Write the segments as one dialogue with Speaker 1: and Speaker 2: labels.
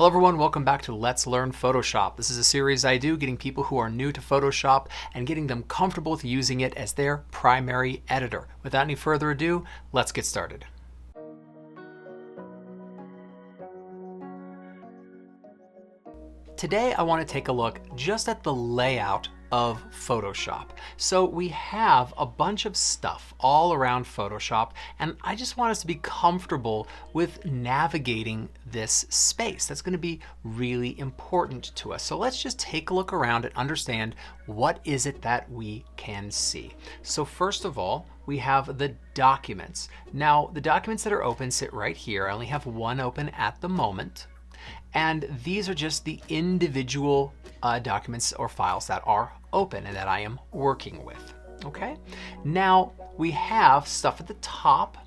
Speaker 1: Hello everyone, welcome back to Let's Learn Photoshop. This is a series I do getting people who are new to Photoshop and getting them comfortable with using it as their primary editor. Without any further ado, let's get started. Today I want to take a look just at the layout of Photoshop. So we have a bunch of stuff all around Photoshop, and I just want us to be comfortable with navigating this space. That's going to be really important to us. So let's just take a look around and understand what is it that we can see. So first of all, we have the documents. Now the documents that are open sit right here. I only have one open at the moment. And these are just the individual documents or files that are open and that I am working with. Okay. Now we have stuff at the top,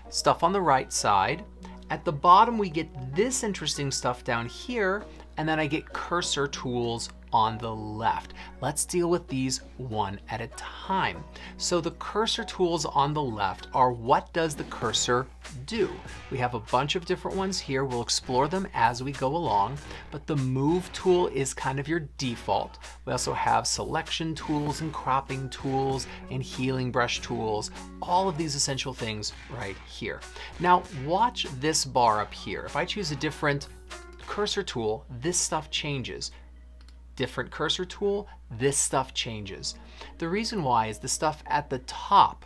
Speaker 1: stuff on the right side. At the bottom, we get this interesting stuff down here, and then I get cursor tools on the left. Let's deal with these one at a time. So the cursor tools on the left are what does the cursor do? We have a bunch of different ones here. We'll explore them as we go along, but the move tool is kind of your default. We also have selection tools and cropping tools and healing brush tools, all of these essential things right here. Now watch this bar up here. If I choose a different cursor tool, this stuff changes. Different cursor tool, this stuff changes. The reason why is the stuff at the top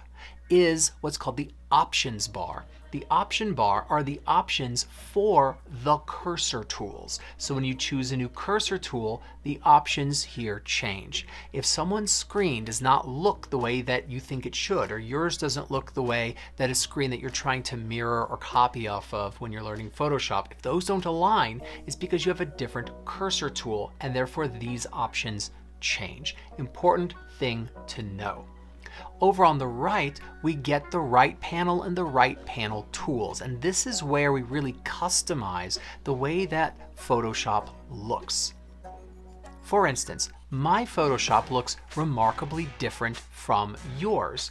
Speaker 1: is what's called the options bar. The option bar are the options for the cursor tools. So when you choose a new cursor tool, the options here change. If someone's screen does not look the way that you think it should, or yours doesn't look the way that a screen that you're trying to mirror or copy off of when you're learning Photoshop, if those don't align, it's because you have a different cursor tool, and therefore these options change. Important thing to know. Over on the right, we get the right panel and the right panel tools. And this is where we really customize the way that Photoshop looks. For instance, my Photoshop looks remarkably different from yours.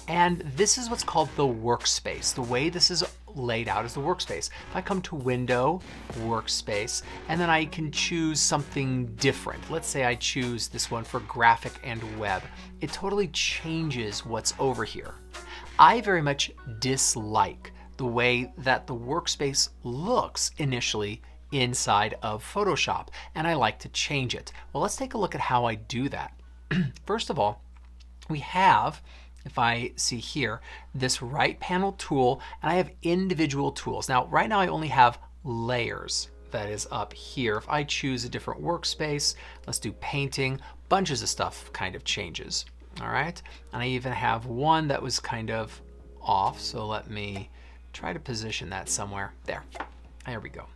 Speaker 1: And this is what's called the Workspace. The way this is laid out is the Workspace. If I come to Window, Workspace, and then I can choose something different. Let's say I choose this one for graphic and web. It totally changes what's over here. I very much dislike the way that the Workspace looks initially inside of Photoshop, and I like to change it. Well, let's take a look at how I do that. First of all, we have, if I see here, this right panel tool, and I have individual tools. Now, right now I only have layers that is up here. If I choose a different workspace, let's do painting, bunches of stuff kind of changes. All right, and I even have one that was kind of off, so let me try to position that somewhere. There we go.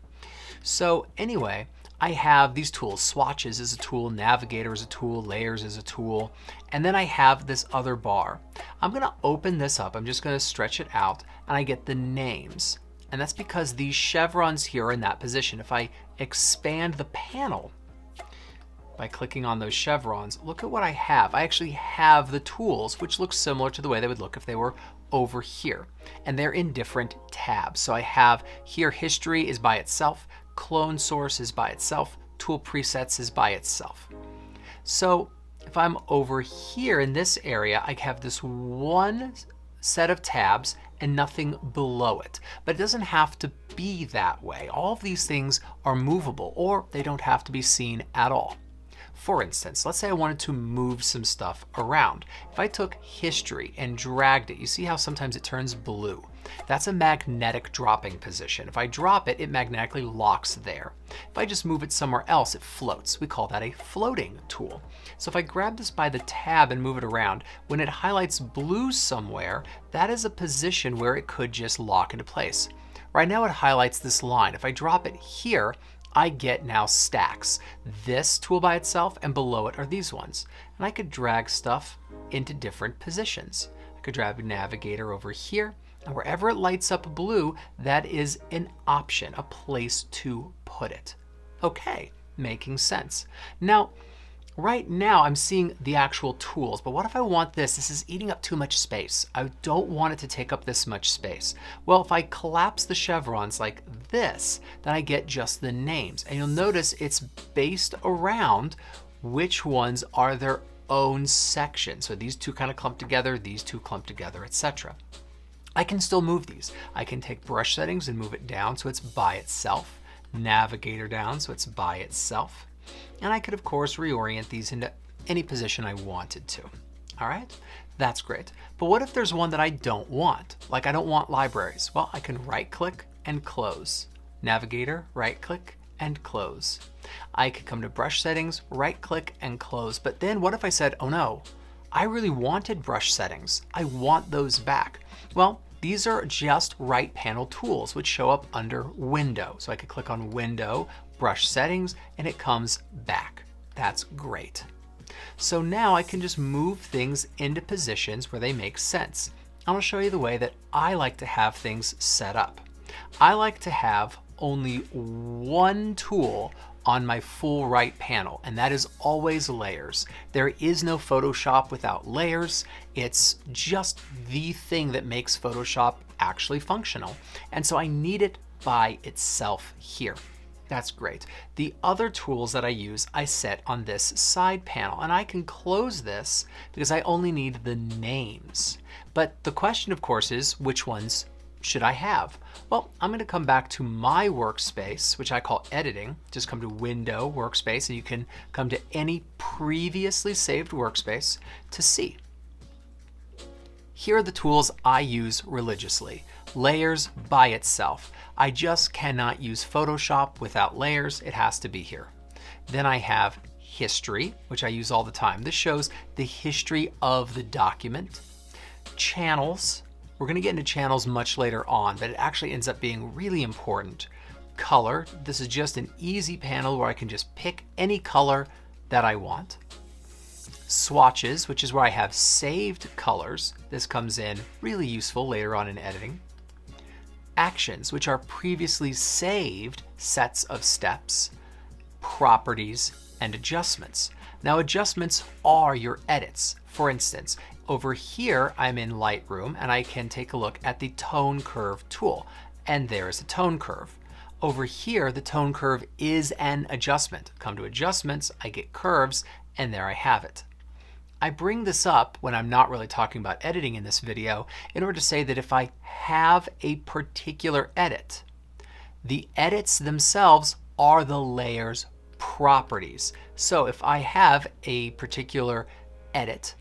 Speaker 1: So anyway, I have these tools. Swatches is a tool, Navigator is a tool, Layers is a tool, and then I have this other bar. I'm going to open this up. I'm just going to stretch it out, and I get the names. And that's because these chevrons here are in that position. If I expand the panel by clicking on those chevrons, look at what I have. I actually have the tools, which look similar to the way they would look if they were over here. And they're in different tabs. So I have here, history is by itself, clone source is by itself, tool presets is by itself. So if I'm over here in this area, I have this one set of tabs and nothing below it. But it doesn't have to be that way. All of these things are movable, or they don't have to be seen at all. For instance, let's say I wanted to move some stuff around. If I took history and dragged it, you see how sometimes it turns blue. That's a magnetic dropping position. If I drop it, it magnetically locks there. If I just move it somewhere else, it floats. We call that a floating tool. So if I grab this by the tab and move it around, when it highlights blue somewhere, that is a position where it could just lock into place. Right now it highlights this line. If I drop it here, I get now stacks. This tool by itself, and below it are these ones. And I could drag stuff into different positions. I could drag Navigator over here, and wherever it lights up blue, that is an option, a place to put it. Okay, making sense. Now, Right now I'm seeing the actual tools, but what if I want this? This is eating up too much space. I don't want it to take up this much space. Well, if I collapse the chevrons like this, then I get just the names. And you'll notice it's based around which ones are their own section. So these two kind of clump together, these two clump together, etc. I can still move these. I can take brush settings and move it down so it's by itself, navigator down so it's by itself. And I could, of course, reorient these into any position I wanted to. All right, that's great. But what if there's one that I don't want? Like I don't want libraries. Well, I can right-click and close. Navigator, right-click and close. I could come to brush settings, right-click and close. But then what if I said, oh no, I really wanted brush settings. I want those back. Well, these are just right panel tools which show up under Window. So I could click on Window, Brush Settings, and it comes back. That's great. So now I can just move things into positions where they make sense. I'm going to show you the way that I like to have things set up. I like to have only one tool on my full right panel, and that is always layers. There is no Photoshop without layers. It's just the thing that makes Photoshop actually functional. And so I need it by itself here. That's great. The other tools that I use, I set on this side panel, and I can close this because I only need the names. But the question, of course, is which ones should I have? Well, I'm going to come back to my workspace, which I call editing. Just come to Window, Workspace, and you can come to any previously saved workspace to see. Here are the tools I use religiously. Layers by itself. I just cannot use Photoshop without layers. It has to be here. Then I have History, which I use all the time. This shows the history of the document. Channels. We're going to get into channels much later on, but it actually ends up being really important. Color. This is just an easy panel where I can just pick any color that I want. Swatches, which is where I have saved colors. This comes in really useful later on in editing. Actions, which are previously saved sets of steps. Properties and adjustments. Now adjustments are your edits. For instance, over here I'm in Lightroom and I can take a look at the tone curve tool, and there's the tone curve. Over here the tone curve is an adjustment. Come to adjustments, I get curves, and there I have it. I bring this up when I'm not really talking about editing in this video in order to say that if I have a particular edit, the edits themselves are the layer's properties. So if I have a particular edit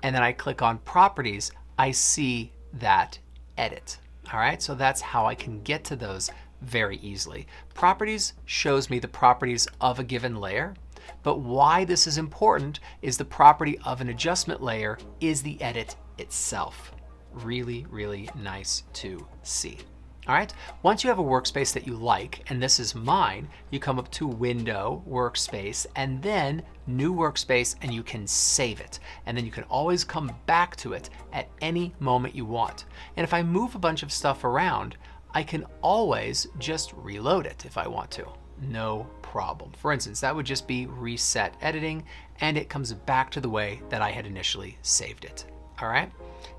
Speaker 1: and then I click on properties, I see that edit. All right, so that's how I can get to those very easily. Properties shows me the properties of a given layer. But why this is important is the property of an adjustment layer is the edit itself. Really, really nice to see. All right, once you have a workspace that you like, and this is mine, you come up to Window, Workspace, and then New Workspace, and you can save it. And then you can always come back to it at any moment you want. And if I move a bunch of stuff around, I can always just reload it if I want to. No problem. For instance, that would just be reset editing, and it comes back to the way that I had initially saved it. All right,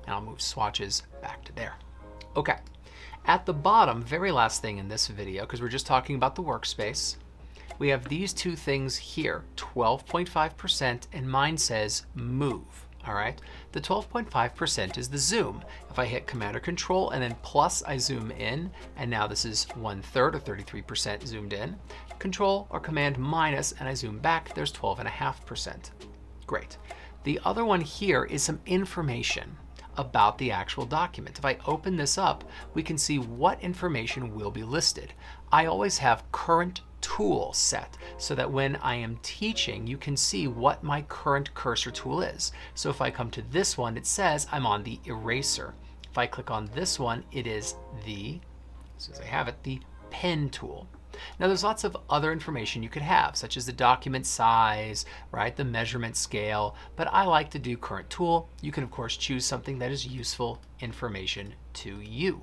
Speaker 1: and I'll move swatches back to there. Okay, at the bottom, very last thing in this video, because we're just talking about the workspace, we have these two things here, 12.5%, and mine says move. All right, the 12.5% is the zoom. If I hit Command or Control and then plus, I zoom in, and now this is 1/3 or 33% zoomed in. Control or Command minus, and I zoom back, there's 12.5%. Great. The other one here is some information about the actual document. If I open this up, we can see what information will be listed. I always have current tool set so that when I am teaching, you can see what my current cursor tool is. So if I come to this one, it says I'm on the eraser. If I click on this one, it is the, as soon as I have it, the pen tool. Now there's lots of other information you could have, such as the document size, right, the measurement scale, but I like to do current tool. You can of course choose something that is useful information to you.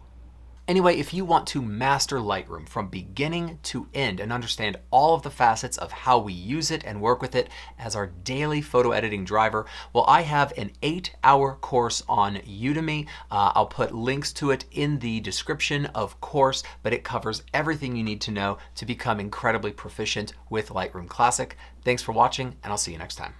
Speaker 1: Anyway, if you want to master Lightroom from beginning to end and understand all of the facets of how we use it and work with it as our daily photo editing driver, well, I have an 8-hour course on Udemy. I'll put links to it in the description, of course, but it covers everything you need to know to become incredibly proficient with Lightroom Classic. Thanks for watching, and I'll see you next time.